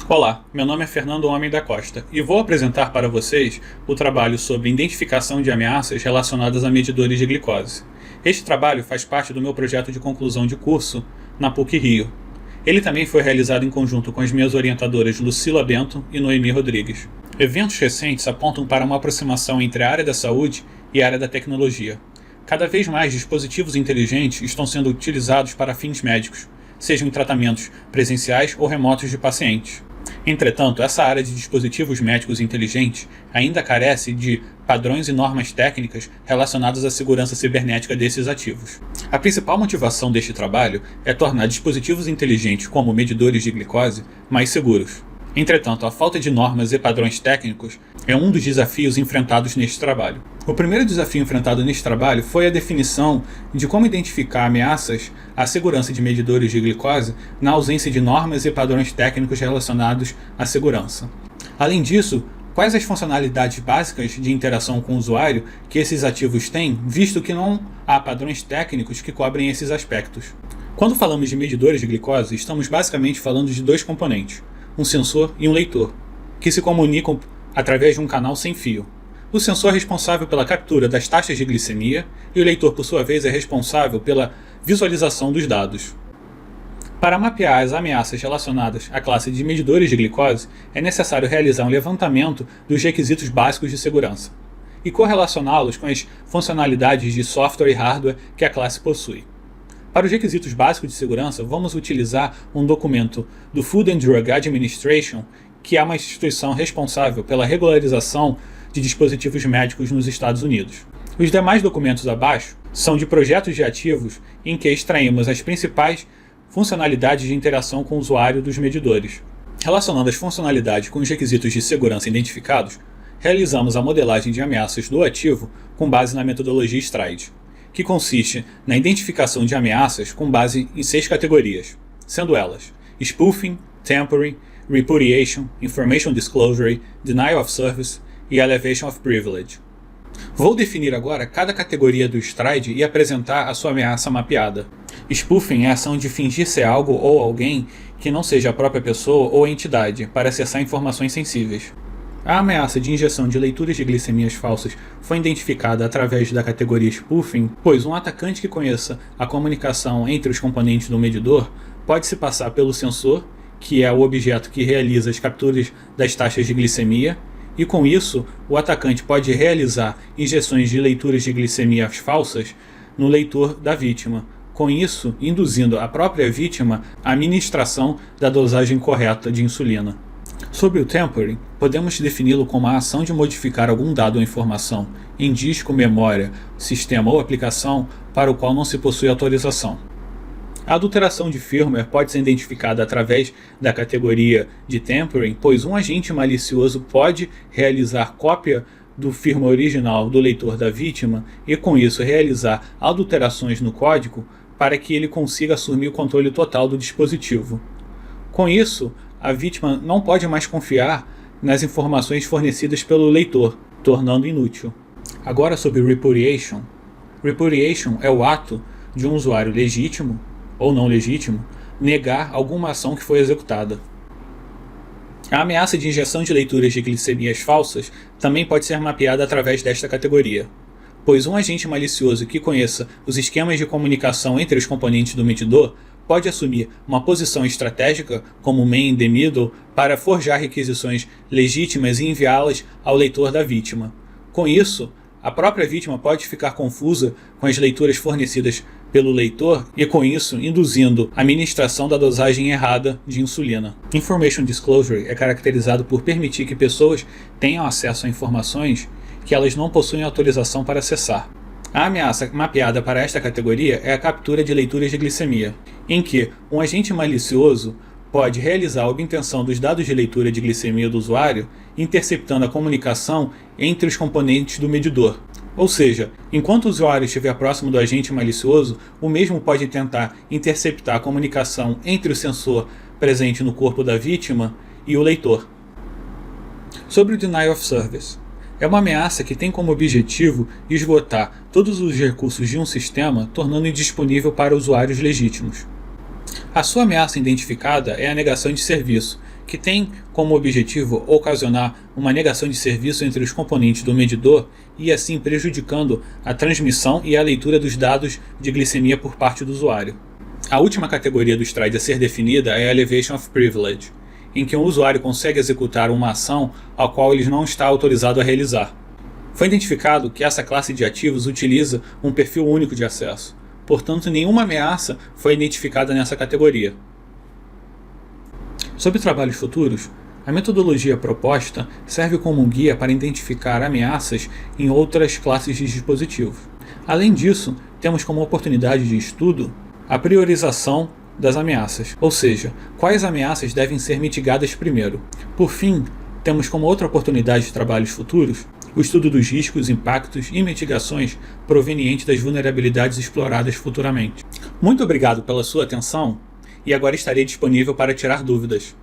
Olá, meu nome é Fernando Homem da Costa e vou apresentar para vocês o trabalho sobre identificação de ameaças relacionadas a medidores de glicose. Este trabalho faz parte do meu projeto de conclusão de curso na PUC-Rio. Ele também foi realizado em conjunto com as minhas orientadoras Lucila Bento e Noemi Rodrigues. Eventos recentes apontam para uma aproximação entre a área da saúde e a área da tecnologia. Cada vez mais dispositivos inteligentes estão sendo utilizados para fins médicos, sejam em tratamentos presenciais ou remotos de pacientes. Entretanto, essa área de dispositivos médicos inteligentes ainda carece de padrões e normas técnicas relacionadas à segurança cibernética desses ativos. A principal motivação deste trabalho é tornar dispositivos inteligentes como medidores de glicose mais seguros. Entretanto, a falta de normas e padrões técnicos é um dos desafios enfrentados neste trabalho. O primeiro desafio enfrentado neste trabalho foi a definição de como identificar ameaças à segurança de medidores de glicose na ausência de normas e padrões técnicos relacionados à segurança. Além disso, quais as funcionalidades básicas de interação com o usuário que esses ativos têm, visto que não há padrões técnicos que cobrem esses aspectos. Quando falamos de medidores de glicose, estamos basicamente falando de dois componentes, um sensor e um leitor, que se comunicam através de um canal sem fio. O sensor é responsável pela captura das taxas de glicemia e o leitor, por sua vez, é responsável pela visualização dos dados. Para mapear as ameaças relacionadas à classe de medidores de glicose, é necessário realizar um levantamento dos requisitos básicos de segurança e correlacioná-los com as funcionalidades de software e hardware que a classe possui. Para os requisitos básicos de segurança, vamos utilizar um documento do Food and Drug Administration, que é uma instituição responsável pela regularização de dispositivos médicos nos Estados Unidos. Os demais documentos abaixo são de projetos de ativos em que extraímos as principais funcionalidades de interação com o usuário dos medidores. Relacionando as funcionalidades com os requisitos de segurança identificados, realizamos a modelagem de ameaças do ativo com base na metodologia STRIDE, que consiste na identificação de ameaças com base em 6 categorias, sendo elas spoofing, tampering, repudiation, information disclosure, denial of service e elevation of privilege. Vou definir agora cada categoria do STRIDE e apresentar a sua ameaça mapeada. Spoofing é a ação de fingir ser algo ou alguém que não seja a própria pessoa ou entidade para acessar informações sensíveis. A ameaça de injeção de leituras de glicemias falsas foi identificada através da categoria spoofing, pois um atacante que conheça a comunicação entre os componentes do medidor pode se passar pelo sensor, que é o objeto que realiza as capturas das taxas de glicemia, e com isso o atacante pode realizar injeções de leituras de glicemias falsas no leitor da vítima, com isso induzindo a própria vítima à administração da dosagem correta de insulina. Sobre o tampering, podemos defini-lo como a ação de modificar algum dado ou informação em disco, memória, sistema ou aplicação para o qual não se possui autorização. A adulteração de firmware pode ser identificada através da categoria de tampering, pois um agente malicioso pode realizar cópia do firmware original do leitor da vítima e, com isso, realizar adulterações no código para que ele consiga assumir o controle total do dispositivo. Com isso, a vítima não pode mais confiar nas informações fornecidas pelo leitor, tornando inútil. Agora sobre repudiation. Repudiation é o ato de um usuário legítimo ou não legítimo negar alguma ação que foi executada. A ameaça de injeção de leituras de glicemias falsas também pode ser mapeada através desta categoria, pois um agente malicioso que conheça os esquemas de comunicação entre os componentes do medidor pode assumir uma posição estratégica, como man in the middle, para forjar requisições legítimas e enviá-las ao leitor da vítima. Com isso, a própria vítima pode ficar confusa com as leituras fornecidas pelo leitor e, com isso, induzindo a administração da dosagem errada de insulina. Information disclosure é caracterizado por permitir que pessoas tenham acesso a informações que elas não possuem autorização para acessar. A ameaça mapeada para esta categoria é a captura de leituras de glicemia, em que um agente malicioso pode realizar a obtenção dos dados de leitura de glicemia do usuário, interceptando a comunicação entre os componentes do medidor. Ou seja, enquanto o usuário estiver próximo do agente malicioso, o mesmo pode tentar interceptar a comunicação entre o sensor presente no corpo da vítima e o leitor. Sobre o Denial of Service. É uma ameaça que tem como objetivo esgotar todos os recursos de um sistema, tornando indisponível para usuários legítimos. A sua ameaça identificada é a negação de serviço, que tem como objetivo ocasionar uma negação de serviço entre os componentes do medidor e assim prejudicando a transmissão e a leitura dos dados de glicemia por parte do usuário. A última categoria do STRIDE a ser definida é a Elevation of Privilege, em que um usuário consegue executar uma ação a qual ele não está autorizado a realizar. Foi identificado que essa classe de ativos utiliza um perfil único de acesso, portanto nenhuma ameaça foi identificada nessa categoria. Sobre trabalhos futuros, a metodologia proposta serve como um guia para identificar ameaças em outras classes de dispositivos. Além disso, temos como oportunidade de estudo a priorização das ameaças, ou seja, quais ameaças devem ser mitigadas primeiro. Por fim, temos como outra oportunidade de trabalhos futuros o estudo dos riscos, impactos e mitigações provenientes das vulnerabilidades exploradas futuramente. Muito obrigado pela sua atenção e agora estarei disponível para tirar dúvidas.